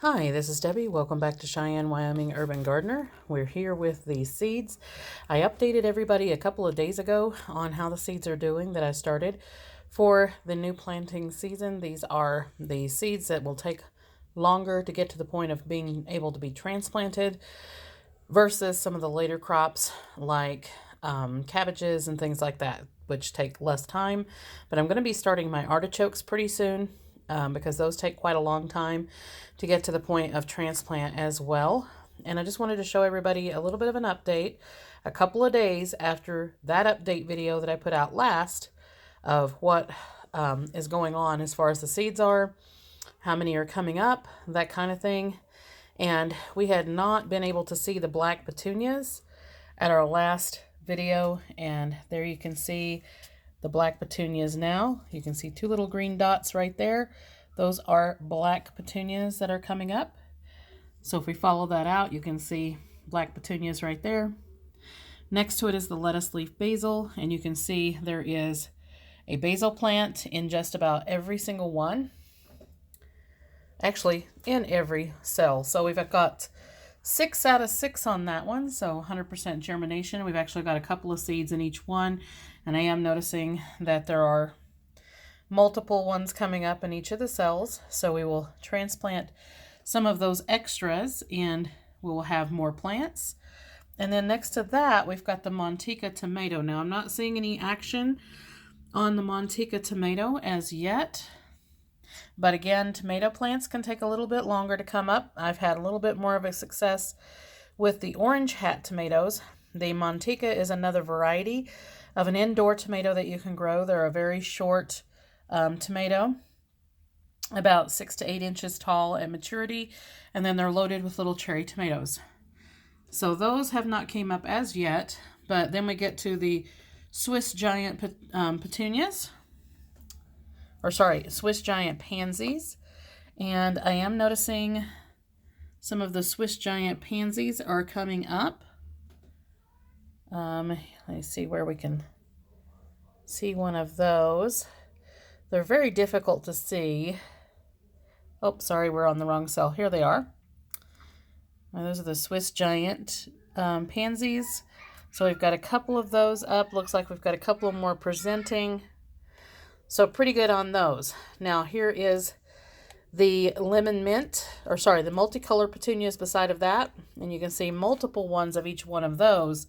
Hi, this is Debbie. Welcome back to Cheyenne, Wyoming Urban Gardener. We're here with the seeds. I updated everybody a couple of days ago on how the seeds are doing that I started for the new planting season. These are the seeds that will take longer to get to the point of being able to be transplanted versus some of the later crops like cabbages and things like that, which take less time. But I'm going to be starting my artichokes pretty soon because those take quite a long time to get to the point of transplant as well. And I just wanted to show everybody a little bit of an update a couple of days after that update video that I put out last of what is going on as far as the seeds are, how many are coming up, that kind of thing. And we had not been able to see the black petunias at our last video, and there you can see the black petunias now. You can see two little green dots right there. Those are black petunias that are coming up. So if we follow that out, you can see black petunias right there. Next to it is the lettuce leaf basil, and you can see there is a basil plant in just about every single one. Actually, in every cell. So we've got 6 out of 6 on that one, so 100% germination. We've actually got a couple of seeds in each one, and I am noticing that there are multiple ones coming up in each of the cells, so we will transplant some of those extras and we will have more plants. And then next to that, we've got the Manteca tomato. Now, I'm not seeing any action on the Manteca tomato as yet. But again, tomato plants can take a little bit longer to come up. I've had a little bit more of a success with the orange hat tomatoes. The Manteca is another variety of an indoor tomato that you can grow. They're a very short tomato, about 6 to 8 inches tall at maturity, and then they're loaded with little cherry tomatoes. So those have not came up as yet, but then we get to the Swiss giant petunias. Swiss giant pansies. And I am noticing some of the Swiss giant pansies are coming up. Let's see where we can see one of those. They're very difficult to see. Oh, sorry, we're on the wrong cell. Here they are. Now, those are the Swiss giant pansies. So we've got a couple of those up. Looks like we've got a couple more presenting. So pretty good on those. Now here is the lemon mint, the multicolored petunias beside of that. And you can see multiple ones of each one of those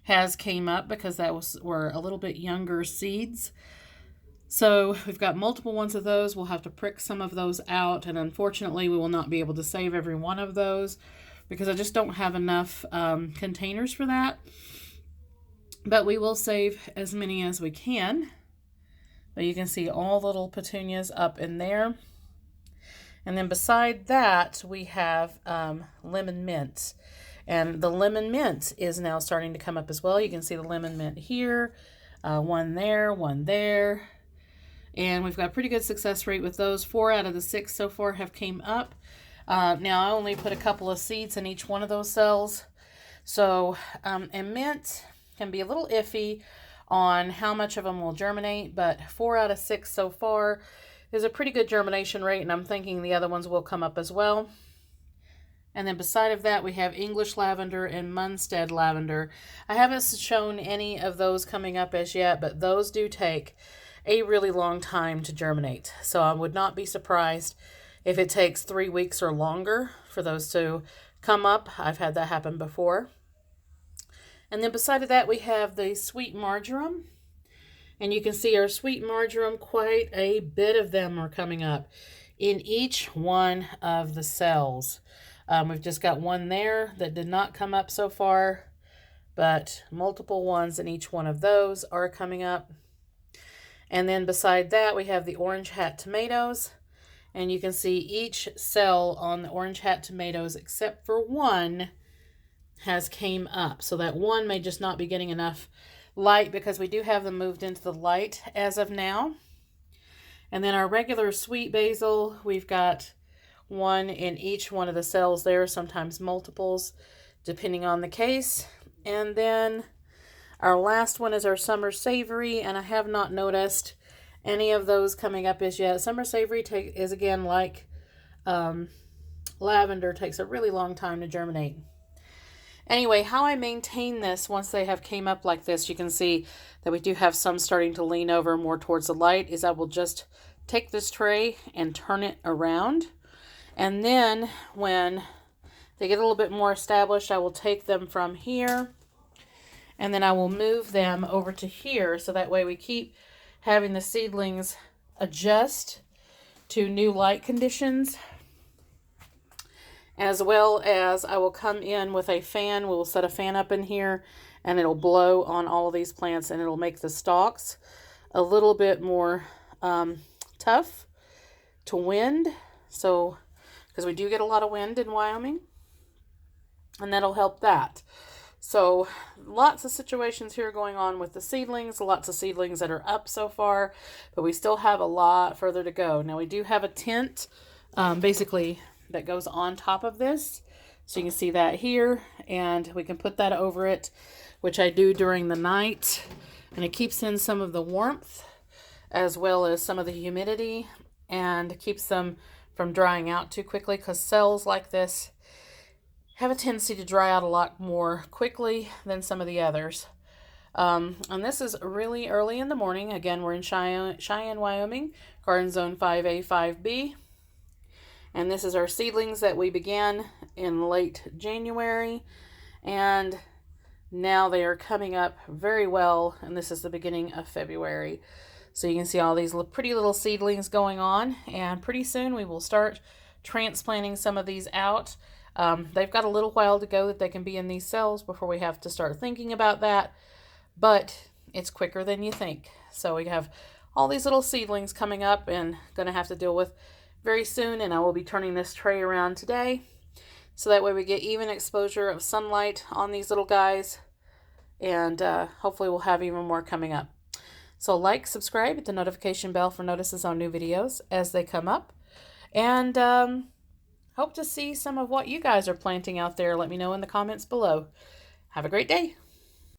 has came up because were a little bit younger seeds. So we've got multiple ones of those. We'll have to prick some of those out. And unfortunately, we will not be able to save every one of those because I just don't have enough containers for that. But we will save as many as we can. But you can see all the little petunias up in there. And then beside that, we have lemon mint. And the lemon mint is now starting to come up as well. You can see the lemon mint here, one there. And we've got a pretty good success rate with those. 4 out of the 6 so far have came up. Now, I only put a couple of seeds in each one of those cells. So, and mint can be a little iffy on how much of them will germinate, but 4 out of 6 so far is a pretty good germination rate, and I'm thinking the other ones will come up as well. And then beside of that, we have English lavender and Munstead lavender. I haven't shown any of those coming up as yet, but those do take a really long time to germinate. So I would not be surprised if it takes 3 weeks or longer for those to come up. I've had that happen before. And then beside of that, we have the sweet marjoram. And you can see our sweet marjoram, quite a bit of them are coming up in each one of the cells. We've just got one there that did not come up so far, but multiple ones in each one of those are coming up. And then beside that, we have the orange hat tomatoes. And you can see each cell on the orange hat tomatoes, except for one, has came up. So that one may just not be getting enough light because we do have them moved into the light as of now. And then our regular sweet basil, we've got one in each one of the cells there, sometimes multiples, depending on the case. And then our last one is our summer savory, and I have not noticed any of those coming up as yet. Summer savory is again like lavender takes a really long time to germinate. Anyway, how I maintain this once they have came up like this, you can see that we do have some starting to lean over more towards the light, is I will just take this tray and turn it around. And then when they get a little bit more established, I will take them from here and then I will move them over to here, so that way we keep having the seedlings adjust to new light conditions. As well as I will come in with a fan. We will set a fan up in here and it'll blow on all of these plants and it'll make the stalks a little bit more tough to wind. So, because we do get a lot of wind in Wyoming, and that'll help that. So lots of situations here going on with the seedlings, lots of seedlings that are up so far, but we still have a lot further to go. Now we do have a tent basically that goes on top of this. So you can see that here, and we can put that over it, which I do during the night, and it keeps in some of the warmth as well as some of the humidity and keeps them from drying out too quickly, because cells like this have a tendency to dry out a lot more quickly than some of the others. And this is really early in the morning. Again, we're in Cheyenne, Wyoming, Garden Zone 5A, 5B. And this is our seedlings that we began in late January. And now they are coming up very well. And this is the beginning of February. So you can see all these pretty little seedlings going on. And pretty soon we will start transplanting some of these out. They've got a little while to go that they can be in these cells before we have to start thinking about that, but it's quicker than you think. So we have all these little seedlings coming up and going to have to deal with very soon, and I will be turning this tray around today so that way we get even exposure of sunlight on these little guys, and hopefully we'll have even more coming up. So like, subscribe, hit the notification bell for notices on new videos as they come up, and hope to see some of what you guys are planting out there. Let me know in the comments below. Have a great day.